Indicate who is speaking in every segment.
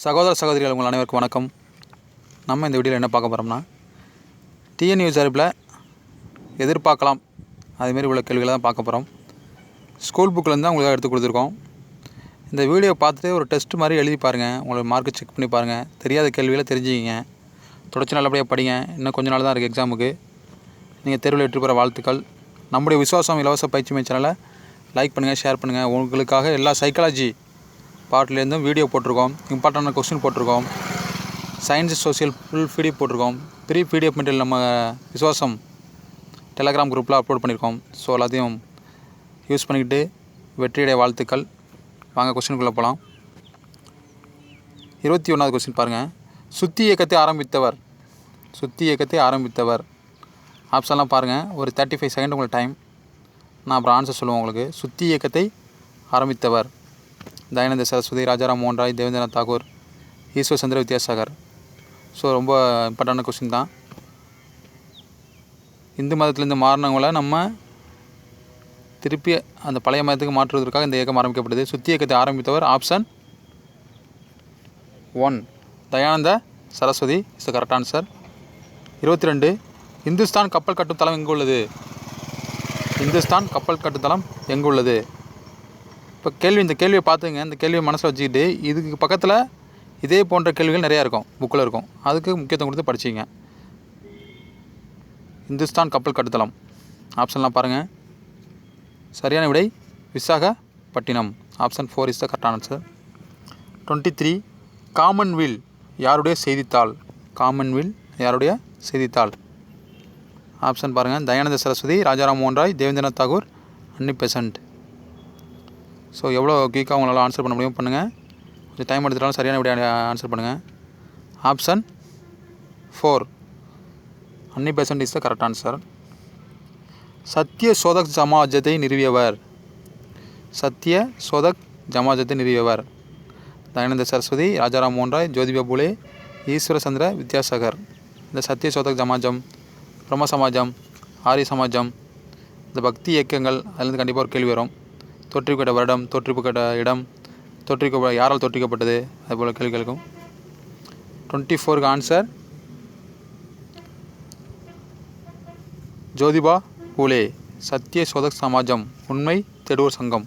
Speaker 1: சகோதர சகோதரிகள் உங்கள் அனைவருக்கும் வணக்கம். நம்ம இந்த வீடியோவில் என்ன பார்க்க போகிறோம்னா, டிஎன்யூஎஸ் அறிவில் எதிர்பார்க்கலாம் அதுமாரி உள்ள கேள்விகளை தான் பார்க்க போகிறோம். ஸ்கூல் புக்கிலேருந்து தான் உங்களுக்கு எடுத்து கொடுத்துருக்கோம். இந்த வீடியோ பார்த்துட்டு ஒரு டெஸ்ட் மாதிரி எழுதி பாருங்கள். உங்களுக்கு மார்க்கு செக் பண்ணி பாருங்கள். தெரியாத கேள்விகளை தெரிஞ்சுக்கிங்க. தொடர்ச்சி நல்லபடியாக படிங்க. இன்னும் கொஞ்ச நாள் தான் இருக்குது எக்ஸாமுக்கு. நீங்கள் தேர்வில் வெற்றி பெற வாழ்த்துக்கள். நம்முடைய விசுவாசம் இலவச பயிற்சி சேனலை லைக் பண்ணுங்கள், ஷேர் பண்ணுங்கள். உங்களுக்காக எல்லா சைக்காலஜி பார்ட்லேருந்தும் வீடியோ போட்டிருக்கோம். இம்பார்ட்டண்டான கொஸ்டின் போட்டிருக்கோம். சயின்ஸ் சோசியல் ஃபுல் பிடிஎஃப் போட்டிருக்கோம். ப்ரீ பிடிஎஃப் மெட்டீரியல் நம்ம விசுவாசம் டெலகிராம் குரூப்பில் அப்லோட் பண்ணியிருக்கோம். ஸோ எல்லாத்தையும் யூஸ் பண்ணிக்கிட்டு வெற்றியுடைய வாழ்த்துக்கள். வாங்க கொஸ்டினுக்குள்ளே போகலாம். 21வது கொஸ்டின் பாருங்கள். சுத்தி இயக்கத்தை ஆரம்பித்தவர் ஆப்ஷன்லாம் பாருங்கள். ஒரு 35 செகண்ட் உங்களுக்கு டைம். நான் அப்புறம் ஆன்சர் சொல்லுவேன் உங்களுக்கு. சுத்தி இயக்கத்தை ஆரம்பித்தவர் தயானந்த சரஸ்வதி, ராஜாராம் மோகன் ராய், தேவேந்திரநாத் தாகூர், ஈஸ்வர் சந்திர வித்யாசாகர். ஸோ ரொம்ப இம்பார்ட்டண்டான கொஸ்டின் தான். இந்து மதத்திலேருந்து மாறினவங்கள நம்ம திருப்பி அந்த பழைய மதத்துக்கு மாற்றுவதற்காக இந்த இயக்கம் ஆரம்பிக்கப்படுது. சுத்தி இயக்கத்தை ஆரம்பித்தவர் option 1 Dayananda Saraswati is the correct answer. 22 Hindustan கப்பல் கட்டும் தளம் எங்கு உள்ளது? இந்துஸ்தான் கப்பல் கட்டும் தளம் எங்கு உள்ளது? இப்போ இந்த கேள்வியை பார்த்துங்க. இந்த கேள்வியை மனசில் வச்சுக்கிட்டு இதுக்கு பக்கத்தில் இதே போன்ற கேள்விகள் நிறையா இருக்கும், புக்கில் இருக்கும். அதுக்கு முக்கியத்துவம் கொடுத்து படிச்சிங்க. இந்துஸ்தான் கப்பல் கட்டுத்தளம் ஆப்ஷன்லாம் பாருங்கள். சரியான விடை Visakhapatnam. Option 4 is the correct answer. 23 Commonwealth யாருடைய செய்தித்தாள்? காமன்வெல்த் யாருடைய செய்தித்தாள்? ஆப்ஷன் பாருங்கள். தயானந்த சரஸ்வதி, ராஜாராம் மோகன் ராய், தேவேந்திரநாத் தாகூர், அன்னி பெசன்ட். ஸோ எவ்வளோ குயிக்காக உங்களால் ஆன்சர் பண்ண முடியும் பண்ணுங்கள். கொஞ்சம் டைம் எடுத்துட்டாலும் சரியான விட ஆன்சர் பண்ணுங்கள். Option 4 Annie Besant is the correct answer. Satya Shodhak ஜமாஜத்தை நிறுவியவர்? சத்ய சோதக் ஜமாஜத்தை நிறுவியவர் தயானந்த சரஸ்வதி, ராஜாராம் மோகன் ராய், ஜோதிபா பூலே, ஈஸ்வர சந்திர வித்யாசாகர். இந்த சத்ய சோதக் ஜமாஜம், பிரம்ம சமாஜம், ஆரிய சமாஜம், இந்த பக்தி இயக்கங்கள் அதுலேருந்து கண்டிப்பாக ஒரு கேள்வி வரும். தோற்றுவிக்கப்பட்ட வருடம், தோற்றுவிக்கப்பட்ட இடம், யாரால் தோற்றுவிக்கப்பட்டது, அதுபோல் கேள்விகளுக்கும். 24க்கு ஆன்சர் ஜோதிபா பூலே. சத்ய சோதக் சமாஜம் உண்மை தேடுவோர் சங்கம்.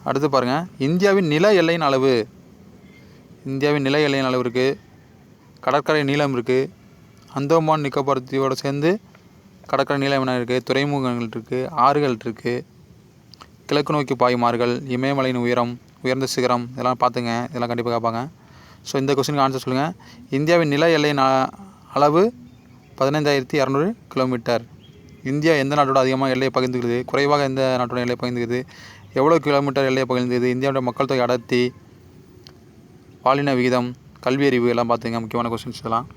Speaker 1: அடுத்து பாருங்கள். இந்தியாவின் நில எல்லையின் அளவு. இந்தியாவின் நில எல்லையின் அளவு இருக்குது. கடற்கரை நீளம் இருக்குது. அந்தோமான் நிக்கோபார் தீவோடு சேர்ந்து கடற்கரை நீளம் என்ன இருக்குது? துறைமுகங்கள் இருக்குது, ஆறுகள் இருக்குது, கிழக்கு நோக்கி பாயும் ஆறுகள், இமயமலையின் உயரம், உயர்ந்த சிகரம், இதெல்லாம் பார்த்துங்க. இதெல்லாம் கண்டிப்பாக கேட்பாங்க. ஸோ இந்த கொஸ்டினுக்கு ஆன்சர் சொல்லுங்கள். இந்தியாவின் நில எல்லையின் அளவு 15,200 கிலோமீட்டர். இந்தியா எந்த நாட்டோட அதிகமாக எல்லையை பகிர்ந்துக்கிறது? குறைவாக எந்த நாட்டோட எல்லையை பகிர்ந்துக்கிறது? எவ்வளோ கிலோமீட்டர் எல்லையை பகிர்ந்துக்கிறது? இந்தியாவோட மக்கள் தொகை அடர்த்தி, பாலின விகிதம், கல்வி அறிவு எல்லாம் பார்த்துங்க. முக்கியமான கொஸ்டின்ஸ் இதெல்லாம்.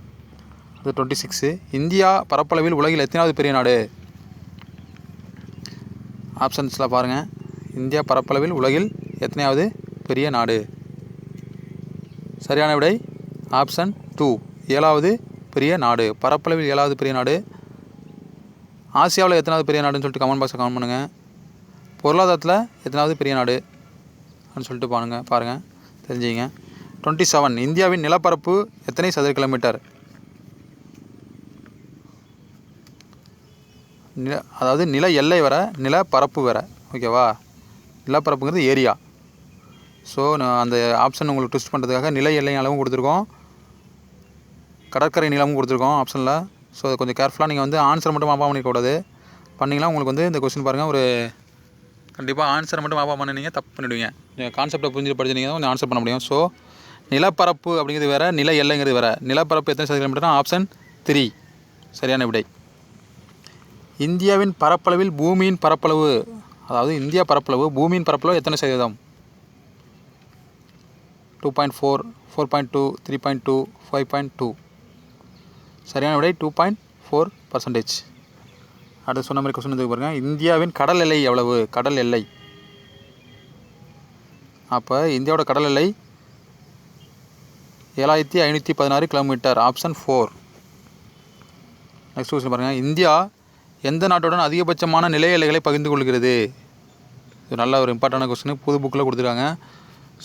Speaker 1: அது 26 இந்தியா பரப்பளவில் உலகில் எத்தனாவது பெரிய நாடு? ஆப்ஷன்ஸில் பாருங்கள். இந்தியா பரப்பளவில் உலகில் எத்தனையாவது பெரிய நாடு? சரியான விடை ஆப்ஷன் 2 7வது பெரிய நாடு. பரப்பளவில் 7வது பெரிய நாடு. ஆசியாவில் எத்தனாவது பெரிய நாடுன்னு சொல்லிட்டு கமெண்ட் பாக்ஸில் கமெண்ட் பண்ணுங்கள். பொருளாதாரத்தில் எத்தனாவது பெரிய நாடு அப்படின்னு சொல்லிட்டு பாருங்கள் தெரிஞ்சுங்க. 27 இந்தியாவின் நிலப்பரப்பு எத்தனை சதுர கிலோமீட்டர்? அதாவது நில எல்லை வர, நிலப்பரப்பு வர. ஓகேவா? நிலப்பரப்புங்கிறது ஏரியா. ஸோ நான் அந்த ஆப்ஷன் உங்களுக்கு ட்விஸ்ட் பண்ணுறதுக்காக நில எல்லை அளவும் கொடுத்துருக்கோம், கடற்கரை நீளமும் கொடுத்துருக்கோம் ஆப்ஷனில். ஸோ அதை கொஞ்சம் கேர்ஃபுல்லாக நீங்கள் வந்து ஆன்சர் மட்டும் மாப்பா பண்ணிக்கூடாது. பண்ணிங்கன்னா உங்களுக்கு வந்து இந்த கொஸ்டின் பாருங்கள், ஒரு கண்டிப்பாக ஆன்சரை மட்டும் மாப்பா பண்ணினீங்க தப்பு பண்ணிவிடுவீங்க. கான்செப்டை புரிஞ்சு படிச்சிங்க தான் கொஞ்சம் ஆன்சர் பண்ண முடியும். ஸோ நிலப்பரப்பு அப்படிங்கிறது வேறு, நில எல்லைங்கிறது வேறு. நிலப்பரப்பு எத்தனை சதுர கிலோமீட்டர்னா ஆப்ஷன் 3 சரியான விடை. இந்தியாவின் பரப்பளவில் பூமியின் பரப்பளவு, அதாவது இந்தியா பரப்பளவு பூமியின் பரப்பளவு எத்தனை சதவீதம்? 2.4, 4.2, 3.2, 5.2. சரியான விடை 2.4%. அடுத்து சொன்ன மாதிரி கொஸ்டின் பாருங்க. இந்தியாவின் கடல் எல்லை எவ்வளவு? கடல் எல்லை. அப்போ இந்தியாவோட கடல் எல்லை 7,516 கிலோமீட்டர். ஆப்ஷன் 4. நெக்ஸ்ட் கொஸ்டின் பாருங்கள். இந்தியா எந்த நாட்டுடன் அதிகபட்சமான நில எல்லைகளை பகிர்ந்து கொள்கிறது? இது நல்ல ஒரு இம்பார்ட்டண்டான கொஸ்டின். புது புக்கில் கொடுத்துருக்காங்க.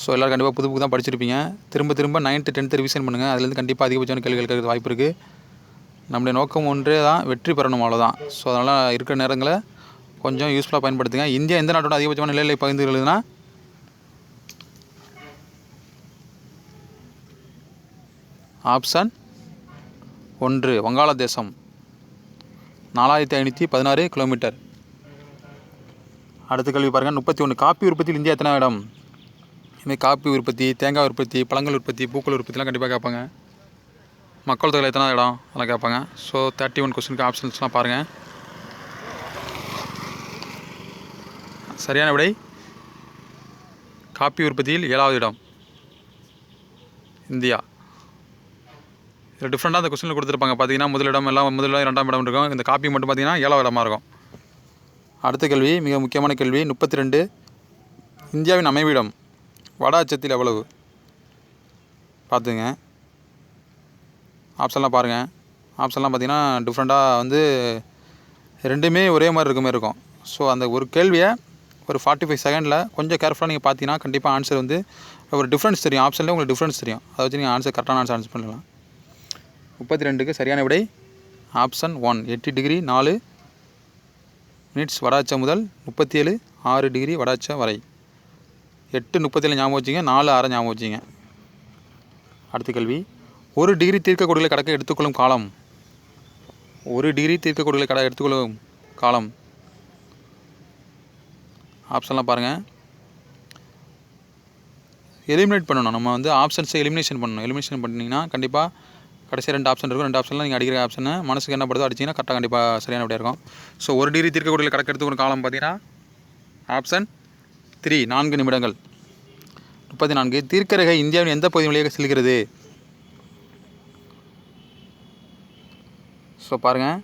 Speaker 1: ஸோ எல்லோரும் கண்டிப்பாக புது புக்கு தான் படிச்சிருப்பீங்க. திரும்ப திரும்ப 9th 10th ரிவிஷன் பண்ணுங்கள். அதுலேருந்து கண்டிப்பாக அதிகபட்சமான கேள்வி கேட்கறதுக்கு வாய்ப்பு இருக்குது. நம்முடைய நோக்கம் ஒன்றே தான், வெற்றி பெறணும், அவ்வளோதான். ஸோ அதனால் இருக்கிற நேரங்களை கொஞ்சம் யூஸ்ஃபுல்லாக பயன்படுத்துங்க. இந்தியா எந்த நாட்டோட அதிகபட்சமான நிலையிலை பகிர்ந்துள்ளதுன்னா ஆப்ஷன் 1 வங்காளதேசம், 4516 கிலோமீட்டர். அடுத்த கேள்வி பாருங்கள். 31 காப்பி உற்பத்தியில் இந்தியா எத்தனை இடம்? இதுமாதிரி காப்பி உற்பத்தி, தேங்காய் உற்பத்தி, பழங்கள் உற்பத்தி, பூக்கள் உற்பத்திலாம் கண்டிப்பாக கேட்பாங்க. மக்கள் தொகையில் எத்தனை இடம் அதெல்லாம் கேட்பாங்க. ஸோ 31 கொஸ்டினுக்கு ஆப்ஷன்ஸ்லாம் பாருங்கள். சரியான விடை காப்பி உற்பத்தியில் 7வது இடம் இந்தியா. இதில் டிஃப்ரெண்ட்டாக அந்த கொஸ்டினில் கொடுத்துருப்பாங்க. பார்த்தீங்கன்னா முதலிடம் எல்லாம் முதலிடம் 2ஆம் இடம் இருக்கும். இந்த காப்பி மட்டும் பார்த்தீங்கன்னா 7வது இடமா இருக்கும். அடுத்த கேள்வி மிக முக்கியமான கேள்வி. 32 இந்தியாவின் அமைவிடம் வட அச்சத்தில் எவ்வளவு? பார்த்துங்க, ஆப்ஷன்லாம் பாருங்கள். ஆப்ஷன்லாம் பார்த்தீங்கன்னா டிஃப்ரெண்ட்டாக வந்து ரெண்டுமே ஒரே மாதிரி இருக்குமே இருக்கும். ஸோ அந்த ஒரு கேள்வியை ஒரு 45 செகண்டில் கொஞ்சம் கேர்ஃபுல்லாக நீங்கள் பார்த்தீங்கன்னா கண்டிப்பாக ஆன்சர் வந்து ஒரு டிஃப்ரென்ஸ் தெரியும். ஆப்ஷனில் உங்களுக்கு டிஃப்ரென்ஸ் தெரியும். அதை வச்சு நீங்கள் ஆன்சர் கரெக்டான ஆன்சர் பண்ணலாம். 32க்கு சரியான விடை ஆப்ஷன் 1 8 டிகிரி 4 மினிட்ஸ் வட அச்சம் முதல் 37 6 டிகிரி வட அச்சம் வரை. 8:37 ஞாபகம் வச்சிங்க, 4:6 ஞாபகம் வச்சிங்க. அடுத்த கேள்வி. 1 டிகிரி தீர்க்கக்கோடுகளை கடக்க எடுத்துக்கொள்ளும் காலம். 1 டிகிரி தீர்க்கக்கோடுகளை எடுத்துக்கொள்ளும் காலம். ஆப்ஷன்லாம் பாருங்கள். எலிமினேட் பண்ணணும். நம்ம வந்து ஆப்ஷன்ஸை எலிமினேஷன் பண்ணணும். எலிமினேஷன் பண்ணிங்கன்னா கண்டிப்பாக கடைசி 2 ஆப்ஷன் இருக்கும். 2 ஆப்ஷனில் நீங்கள் அடிக்கிற ஆப்ஷனை மனசுக்கு என்ன படுதோ அடிச்சிங்கன்னா கரெக்டாக கண்டிப்பாக சரியான விடையாக இருக்கும். ஸோ 1 டிகிரி தீர்க்கக்கோடுகளை கடக்க எடுத்துக்கொள்ளும் காலம் பார்த்தீங்கன்னா ஆப்ஷன் 3 4 நிமிடங்கள். 34 தீர்க்கரேகை இந்தியாவின் எந்த பகுதி வழியாக செல்கிறது? ஸோ பாருங்கள்,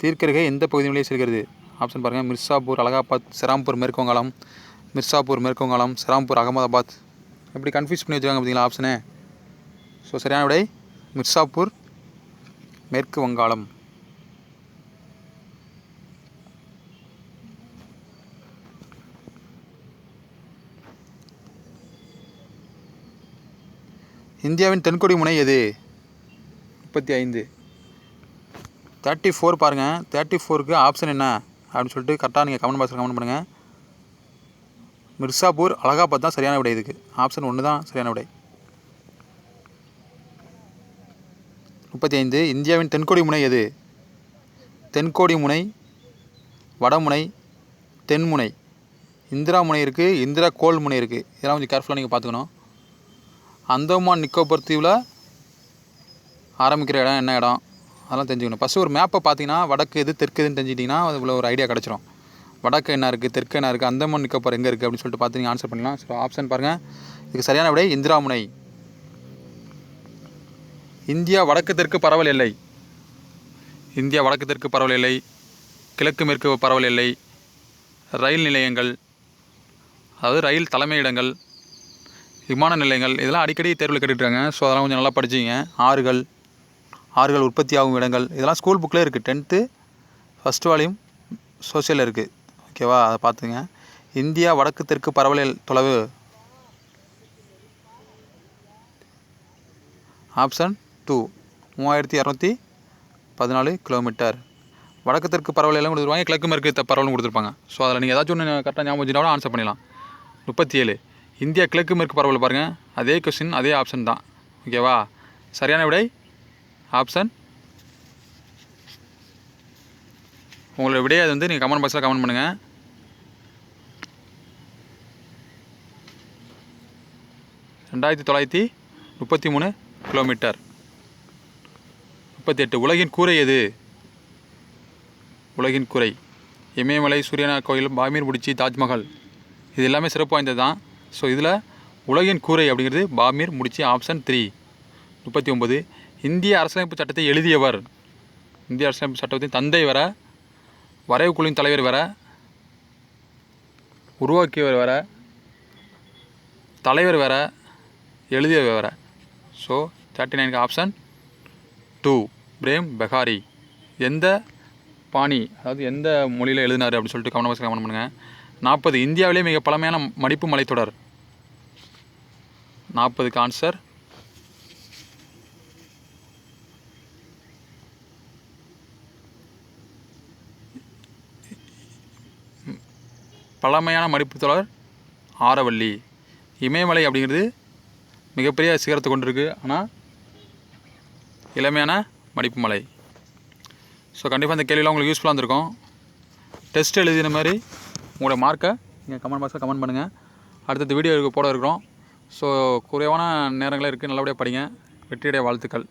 Speaker 1: தீர்க்கரேகை எந்த பகுதி வழியாக செல்கிறது? ஆப்ஷன் பாருங்கள். மிர்சாப்பூர் அலகாபாத், செராம்பூர் மேற்கு வங்காளம், மிர்சாப்பூர் மேற்கு வங்காளம், செராம்பூர் அகமதாபாத். எப்படி கன்ஃபியூஸ் பண்ணி வச்சுருக்காங்க பார்த்தீங்களா ஆப்ஷனே. ஸோ சரியான விடை மிர்சாப்பூர் மேற்கு வங்காளம். இந்தியாவின் தென்கொடி முனை எது? 35. 34 பாருங்கள். 34க்கு ஆப்ஷன் என்ன அப்படின்னு சொல்லிட்டு கரெக்டாக நீங்கள் கமெண்ட் பாக்ஸில் கமெண்ட் பண்ணுங்கள். மிர்சாப்பூர் அலகாபாத் தான் சரியான விடை. இதுக்கு ஆப்ஷன் 1 தான் சரியான விடை. 35 இந்தியாவின் தென்கொடி முனை எது? தென்கோடி முனை, வடமுனை, தென்முனை, இந்திரா முனை இருக்குது, இந்திரா கோல் முனை இருக்குது. இதெல்லாம் கொஞ்சம் கேர்ஃபுல்லாக நீங்கள் பார்த்துக்கணும். அந்தமான் நிக்கோபர் தீவில் ஆரம்பிக்கிற இடம் என்ன இடம் அதெல்லாம் தெரிஞ்சுக்கணும். ஃபஸ்ட்டு ஒரு மேப்பை பார்த்தீங்கன்னா வடக்கு எது தெற்கு எதுன்னு தெரிஞ்சிட்டிங்கன்னா அதுக்குள்ள ஒரு ஐடியா கிடச்சிரும். வடக்கு என்ன இருக்குது, தெற்கு என்ன இருக்குது, அந்தமான் நிக்கோபர் எங்கே இருக்குது அப்படின்னு சொல்லிட்டு பார்த்து நீங்கள் ஆன்சர் பண்ணலாம். ஸோ ஆப்ஷன் பாருங்கள். இதுக்கு சரியான விடை இந்திரா முனை. இந்தியா வடக்கு தெற்கு பரவல் எல்லை. இந்தியா வடக்கு தெற்கு பரவல் எல்லை, கிழக்கு மேற்கு பரவல் எல்லை, ரயில் நிலையங்கள், அதாவது ரயில் தலைமையிடங்கள், விமான நிலையங்கள், இதெல்லாம் அடிக்கடி தேர்வில் கேட்டுட்ருக்காங்க. ஸோ அதெல்லாம் கொஞ்சம் நல்லா படிச்சிங்க. ஆறுகள் உற்பத்தி ஆகும் இடங்கள், இதெல்லாம் ஸ்கூல் புக்கில் இருக்குது. 10th ஃபஸ்ட் வால்யூம் சோசியலில் இருக்குது. ஓகேவா, அதை பார்த்துங்க. இந்தியா வடக்கு தெற்கு பரவல் தொலைவு ஆப்ஷன் 2 3214 கிலோமீட்டர். வடக்கு தெற்கு பரவல் எல்லாம் கொடுத்துருவாங்க, கிழக்கு மேற்கு பரவலும் கொடுத்துருப்பாங்க. ஸோ அதில் நீங்கள் ஏதாச்சும் ஒன்று கரெக்டாக ஞாபகம் வச்சுட்டாலும் ஆன்சர் பண்ணிடலாம். 37 இந்தியா கிழக்கு மேற்கு பரவல் பாருங்கள். அதே கொஸ்டின் அதே ஆப்ஷன் தான். ஓகேவா, சரியான விடை ஆப்ஷன். உங்களோட விடையை அது வந்து நீங்கள் கமெண்ட் பாக்ஸில் கமெண்ட் பண்ணுங்கள். ரெண்டாயிரத்தி 933 கிலோமீட்டர். 38 உலகின் கூரை எது? உலகின் கூரை இமயமலை, சூரியனார் கோயில், பாமீர் முடிச்சி, தாஜ்மஹால், இது எல்லாமே சிறப்பு வாய்ந்தது தான். ஸோ இதில் உலகின் கூரை அப்படிங்கிறது பாமீர் முடிச்சி ஆப்ஷன் 3. 39 இந்திய அரசியலமைப்பு சட்டத்தை எழுதியவர். இந்திய அரசியலமைப்பு சட்டத்தின் தந்தை வர, வரைவு குழுவின் தலைவர் வர, உருவாக்கியவர் வர, தலைவர் வர, எழுதியவர் வர. ஸோ 39க்கு ஆப்ஷன் 2 பிரேம் பெகாரி. எந்த பாணி, அதாவது எந்த மொழியில் எழுதினார் அப்படின்னு சொல்லிட்டு கமெண்ட் பாக்ஸில் கமெண்ட் பண்ணுங்கள். 40 இந்தியாவிலே மிக பழமையான மடிப்பு மலைத்தொடர். 40க்கு ஆன்சர். பழமையான மடிப்புத்தொடர் ஆரவல்லி. இமயமலை அப்படிங்கிறது மிகப்பெரிய சிகரத்தை கொண்டிருக்கு, ஆனால் இளமையான மடிப்பு மலை. ஸோ கண்டிப்பாக இந்த கேள்வியெலாம் உங்களுக்கு யூஸ்ஃபுல்லாக இருந்திருக்கும். டெஸ்ட் எழுதின மாதிரி உங்களோட மார்க்கை நீங்கள் கமெண்ட் பாக்ஸில் கமெண்ட் பண்ணுங்கள். அடுத்தது வீடியோ போட இருக்கிறோம். ஸோ குறைவான நேரங்களே இருக்குது, நல்லபடியாக படிங்க. வெற்றியடைய வாழ்த்துக்கள்.